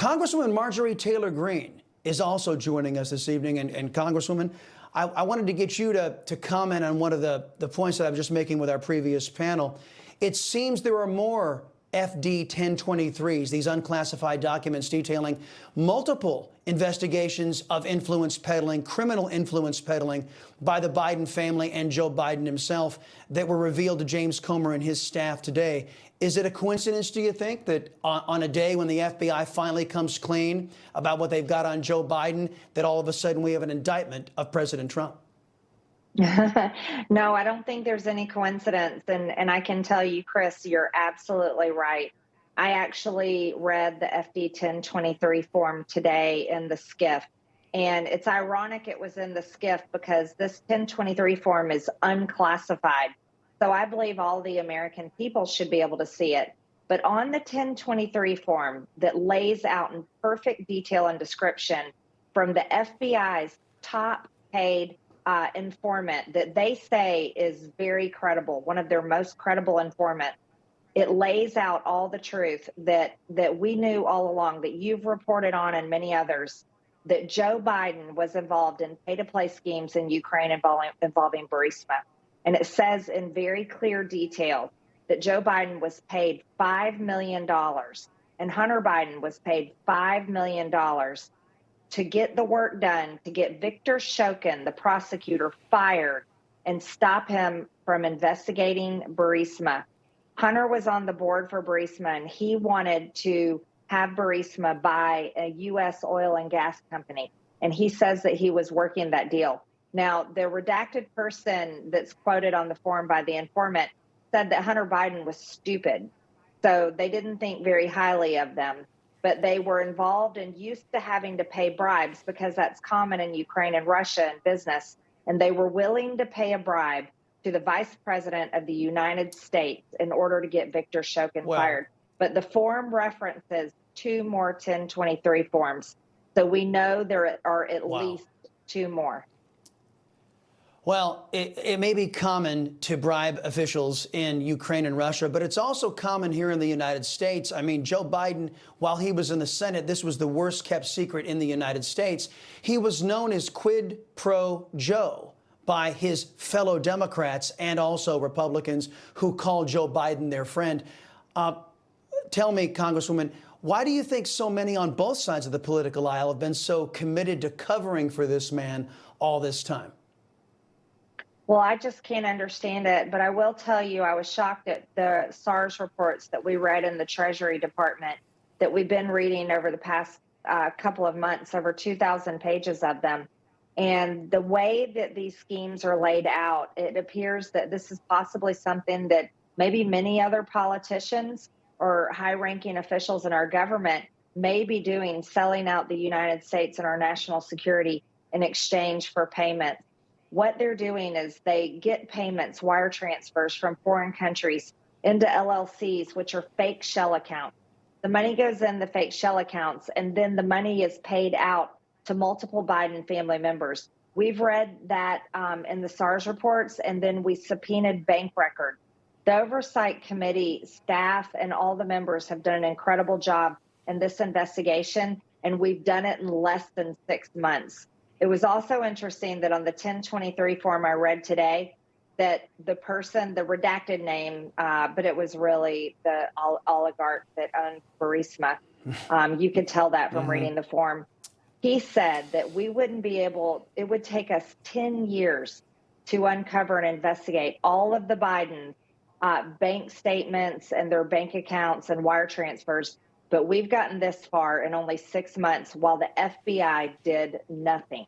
Congresswoman Marjorie Taylor Greene is also joining us this evening. And Congresswoman, I wanted to get you to comment on one of the points that I was just making with our previous panel. It seems there are more FD 1023s, these unclassified documents detailing multiple investigations of influence peddling, criminal influence peddling by the Biden family and Joe Biden himself that were revealed to James Comer and his staff today. Is it a coincidence, do you think, that on a day when the FBI finally comes clean about what they've got on Joe Biden, that all of a sudden we have an indictment of President Trump? No, I don't think there's any coincidence. And I can tell you, Chris, you're absolutely right. I actually read the FD 1023 form today in the SCIF. And it's ironic it was in the SCIF because this 1023 form is unclassified. So I believe all the American people should be able to see it. But on the 1023 form that lays out in perfect detail and description from the FBI's top paid informant that they say is very credible, one of their most credible informants, it lays out all the truth that we knew all along, that you've reported on and many others, that Joe Biden was involved in pay-to-play schemes in Ukraine involving Burisma. And it says in very clear detail that Joe Biden was paid $5 million and Hunter Biden was paid $5 million to get the work done, to get Victor Shokin, the prosecutor, fired and stop him from investigating Burisma. Hunter was on the board for Burisma, and he wanted to have Burisma buy a U.S. oil and gas company. And he says that he was working that deal. Now, the redacted person that's quoted on the form by the informant said that Hunter Biden was stupid. So they didn't think very highly of them. But they were involved and used to having to pay bribes because that's common in Ukraine and Russia in business. And they were willing to pay a bribe to the vice president of the United States in order to get Victor Shokin fired. But the form references two more 1023 forms. So we know there are at least two more. Well, it may be common to bribe officials in Ukraine and Russia, but it's also common here in the United States. I mean, Joe Biden, while he was in the Senate, this was the worst kept secret in the United States. He was known as Quid Pro Joe by his fellow Democrats and also Republicans who called Joe Biden their friend. Tell me, Congresswoman, why do you think so many on both sides of the political aisle have been so committed to covering for this man all this time? Well, I just can't understand it, but I will tell you I was shocked at the SARS reports that we read in the Treasury Department that we've been reading over the past couple of months, over 2,000 pages of them. And the way that these schemes are laid out, it appears that this is possibly something that maybe many other politicians or high-ranking officials in our government may be doing, selling out the United States and our national security in exchange for payments. What they're doing is they get payments, wire transfers from foreign countries into LLCs, which are fake shell accounts. The money goes in the fake shell accounts, and then the money is paid out to multiple Biden family members. We've read that in the SARS reports, and then we subpoenaed bank records. The Oversight Committee staff and all the members have done an incredible job in this investigation, and we've done it in less than 6 months. It was also interesting that on the 1023 form I read today, that the person, the redacted name, but it was really the oligarch that owned Burisma. You could tell that from reading the form. He said that we wouldn't be able, it would take us 10 years to uncover and investigate all of the Biden bank statements and their bank accounts and wire transfers. But we've gotten this far in only 6 months while the FBI did nothing.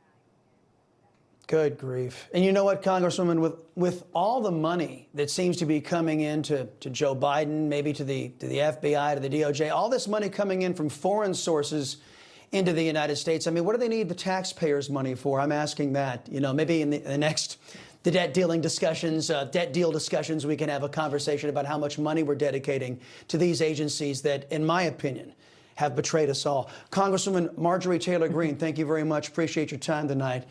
Good grief. And you know what, Congresswoman, with all the money that seems to be coming in to Joe Biden, maybe to the FBI, to the DOJ, all this money coming in from foreign sources into the United States, I mean, what do they need the taxpayers' money for? I'm asking that. You know, maybe in the next debt deal discussions, we can have a conversation about how much money we're dedicating to these agencies that, in my opinion, have betrayed us all. Congresswoman Marjorie Taylor Greene, thank you very much. Appreciate your time tonight.